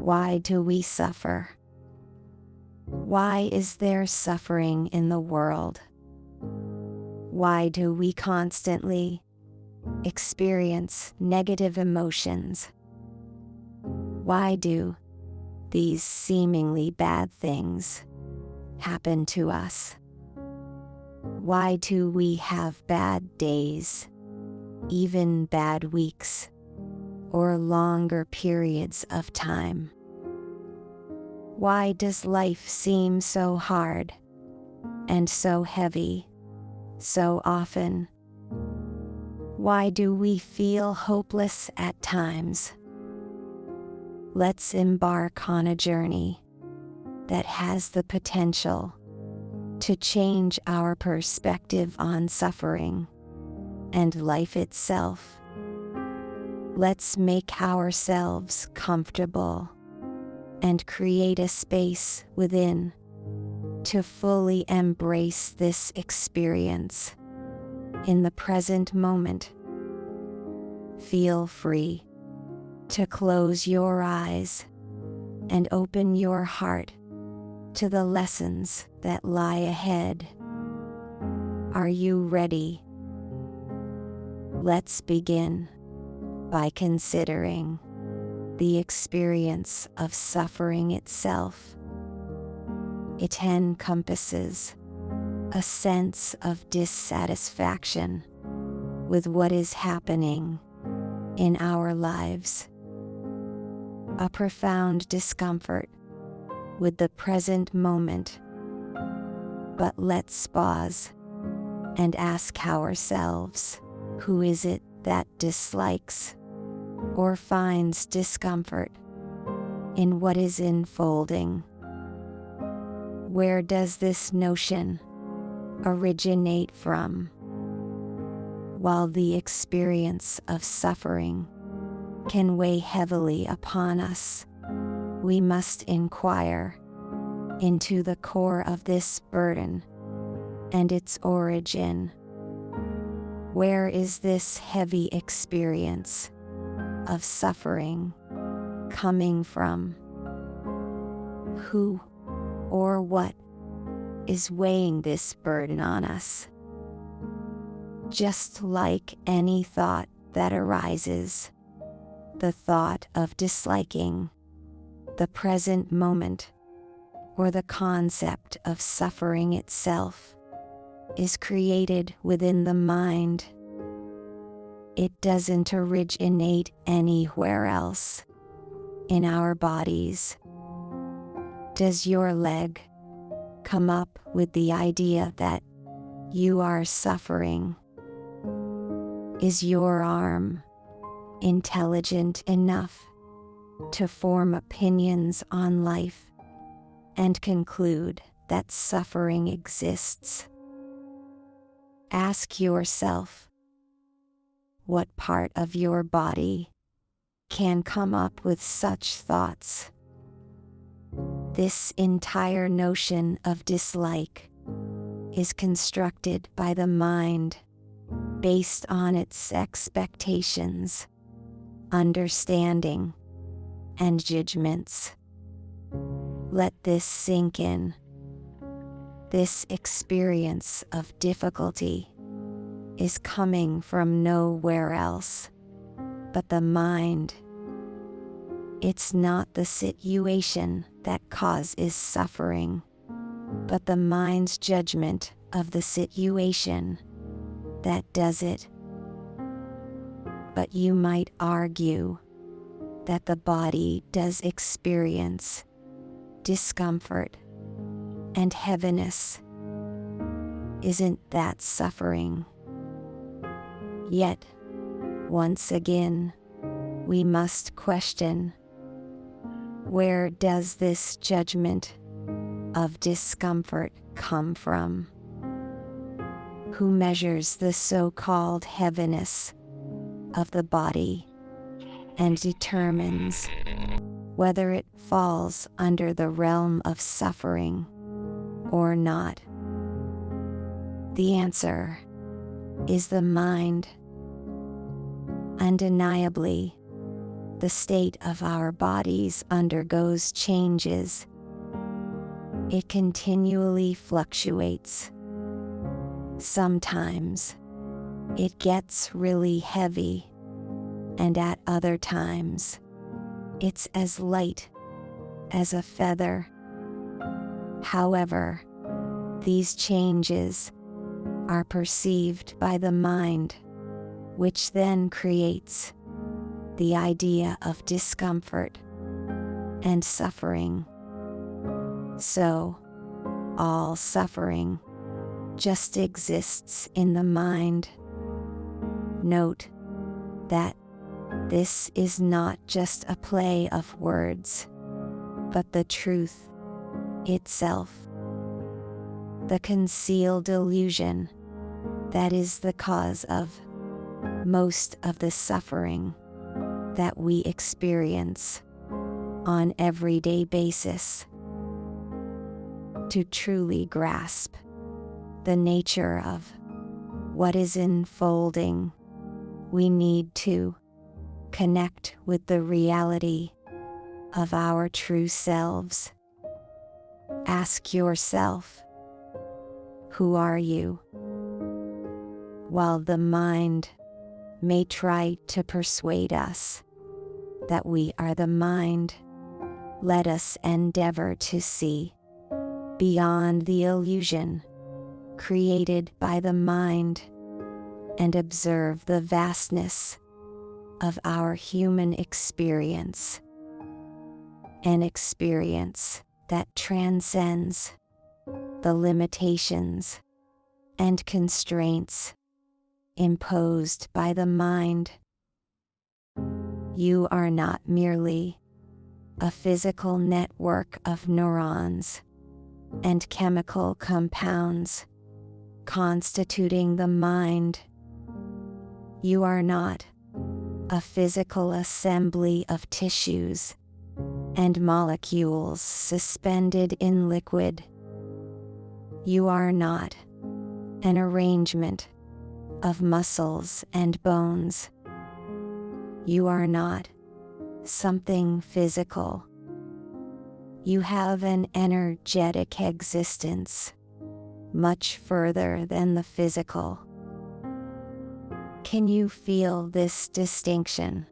Why do we suffer? Why is there suffering in the world? Why do we constantly experience negative emotions? Why do these seemingly bad things happen to us? Why do we have bad days, even bad weeks, or longer periods of time? Why does life seem so hard and so heavy so often? Why do we feel hopeless at times? Let's embark on a journey that has the potential to change our perspective on suffering and life itself. Let's make ourselves comfortable and create a space within to fully embrace this experience in the present moment. Feel free to close your eyes and open your heart to the lessons that lie ahead. Are you ready? Let's begin by considering the experience of suffering itself. It encompasses a sense of dissatisfaction with what is happening in our lives, a profound discomfort with the present moment. But let's pause and ask ourselves, who is it that dislikes or finds discomfort in what is unfolding? Where does this notion originate from? While the experience of suffering can weigh heavily upon us, we must inquire into the core of this burden and its origin. Where is this heavy experience of suffering coming from? Who or what is weighing this burden on us? Just like any thought that arises, the thought of disliking the present moment or the concept of suffering itself is created within the mind. It doesn't originate anywhere else in our bodies. Does your leg come up with the idea that you are suffering? Is your arm intelligent enough to form opinions on life and conclude that suffering exists? Ask yourself, what part of your body can come up with such thoughts? This entire notion of dislike is constructed by the mind based on its expectations, understanding, and judgments. Let this sink in. This experience of difficulty is coming from nowhere else but the mind. It's not the situation that causes suffering, but the mind's judgment of the situation that does it. But you might argue that the body does experience discomfort and heaviness. Isn't that suffering? Yet, once again, we must question, where does this judgment of discomfort come from? Who measures the so-called heaviness of the body and determines whether it falls under the realm of suffering or not? The answer is the mind. Undeniably, the state of our bodies undergoes changes. It continually fluctuates. Sometimes it gets really heavy, and at other times it's as light as a feather. However, these changes are perceived by the mind, which then creates the idea of discomfort and suffering. So, all suffering just exists in the mind. Note that this is not just a play of words, but the truth itself. The concealed illusion that is the cause of most of the suffering that we experience on everyday basis. To truly grasp the nature of what is unfolding, we need to connect with the reality of our true selves. Ask yourself, who are you? While the mind may try to persuade us that we are the mind, let us endeavor to see beyond the illusion created by the mind and observe the vastness of our human experience, an experience that transcends the limitations and constraints imposed by the mind. You are not merely a physical network of neurons and chemical compounds constituting the mind. You are not a physical assembly of tissues and molecules suspended in liquid. You are not an arrangement of muscles and bones. You are not something physical. You have an energetic existence, much further than the physical. Can you feel this distinction?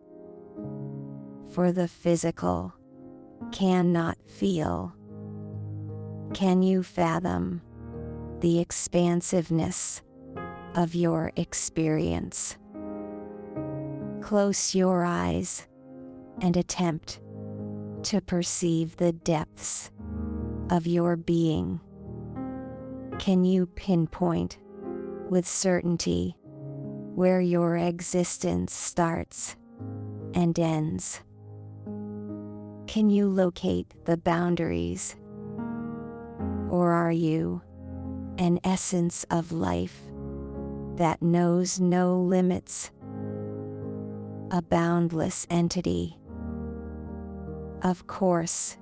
For the physical cannot feel. Can you fathom the expansiveness of your experience? Close your eyes and attempt to perceive the depths of your being. Can you pinpoint with certainty where your existence starts and ends? Can you locate the boundaries? Or are you an essence of life that knows no limits, a boundless entity? Of course,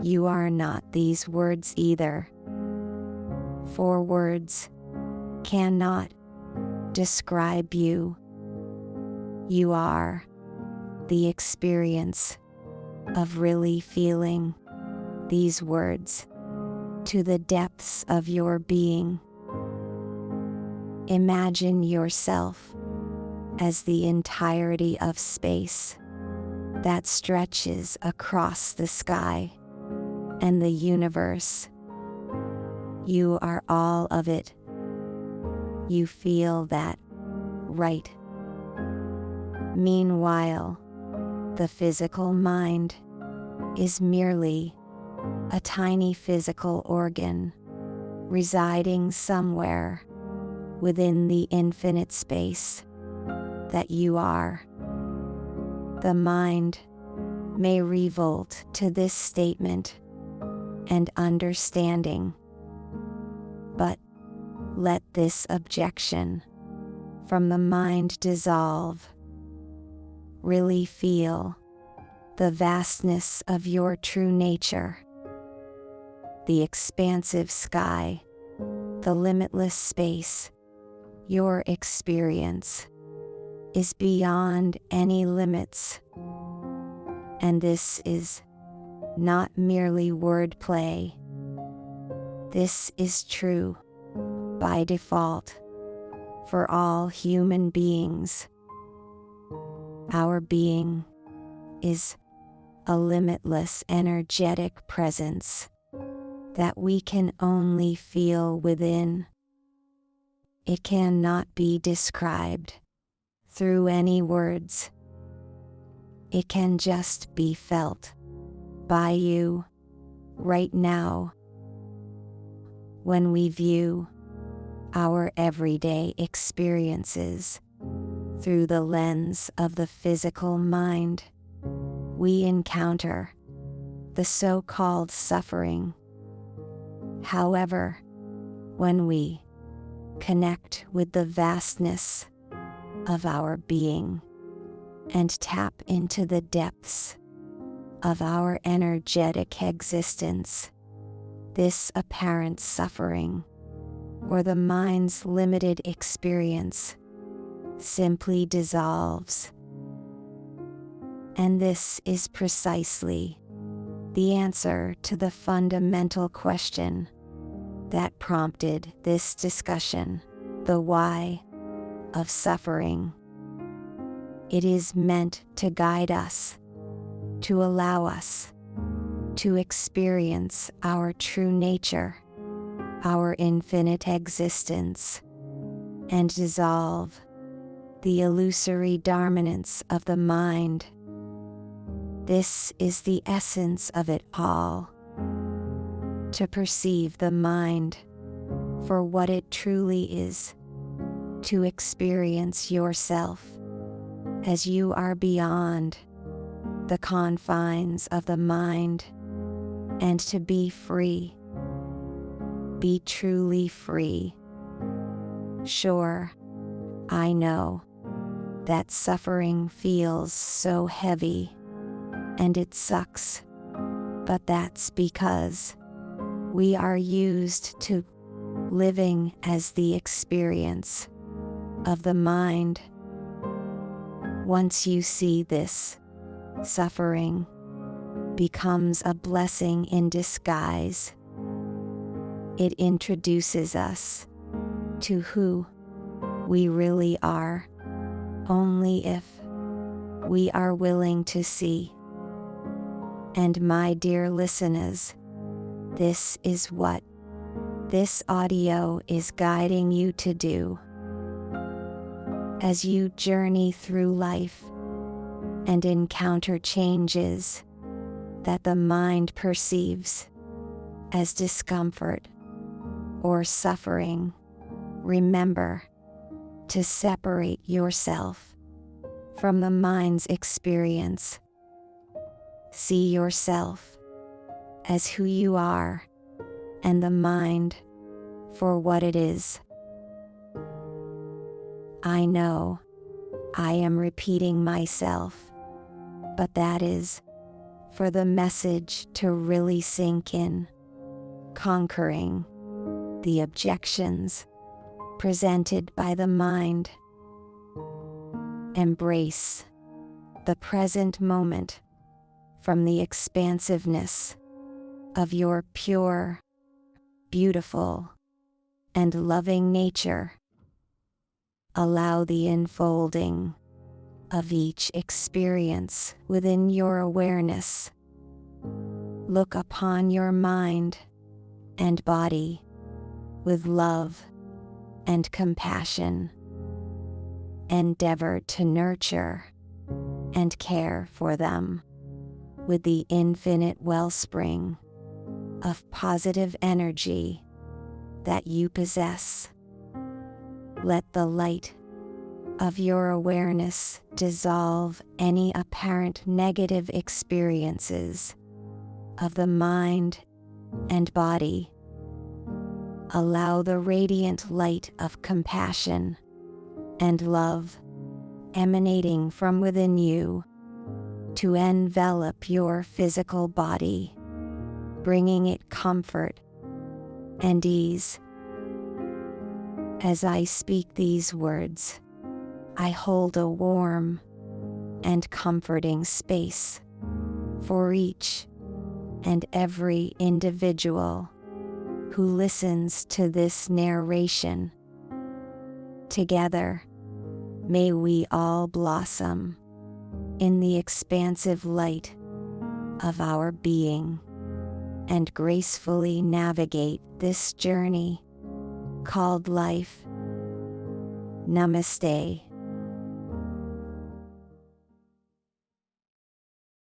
you are not these words either, for words cannot describe you. You are the experience of really feeling these words to the depths of your being. Imagine yourself as the entirety of space that stretches across the sky and the universe. You are all of it. You feel that, right? Meanwhile, the physical mind is merely a tiny physical organ residing somewhere within the infinite space that you are. The mind may revolt to this statement and understanding, but let this objection from the mind dissolve. Really feel the vastness of your true nature, the expansive sky, the limitless space. Your experience is beyond any limits. And this is not merely wordplay. This is true, by default, for all human beings. Our being is a limitless energetic presence that we can only feel within. It cannot be described through any words. It can just be felt by you right now. When we view our everyday experiences through the lens of the physical mind, we encounter the so-called suffering. However, when we connect with the vastness of our being and tap into the depths of our energetic existence, this apparent suffering, or the mind's limited experience, simply dissolves. And this is precisely the answer to the fundamental question that prompted this discussion, the why of suffering. It is meant to guide us, to allow us to experience our true nature, our infinite existence, and dissolve the illusory dominance of the mind. This is the essence of it all. To perceive the mind for what it truly is, to experience yourself as you are beyond the confines of the mind, and to be free, be truly free. Sure, I know that suffering feels so heavy, and it sucks, but that's because we are used to living as the experience of the mind. Once you see this, suffering becomes a blessing in disguise. It introduces us to who we really are, only if we are willing to see. And my dear listeners, this is what this audio is guiding you to do. As you journey through life and encounter changes that the mind perceives as discomfort or suffering, remember to separate yourself from the mind's experience. See yourself as who you are, and the mind for what it is. I know I am repeating myself, but that is for the message to really sink in. Conquering the objections presented by the mind. Embrace the present moment from the expansiveness of your pure, beautiful, and loving nature. Allow the unfolding of each experience within your awareness. Look upon your mind and body with love and compassion. Endeavor to nurture and care for them with the infinite wellspring of positive energy that you possess. Let the light of your awareness dissolve any apparent negative experiences of the mind and body. Allow the radiant light of compassion and love emanating from within you to envelop your physical body, bringing it comfort and ease. As I speak these words, I hold a warm and comforting space for each and every individual who listens to this narration. Together, may we all blossom in the expansive light of our being and gracefully navigate this journey called life. Namaste.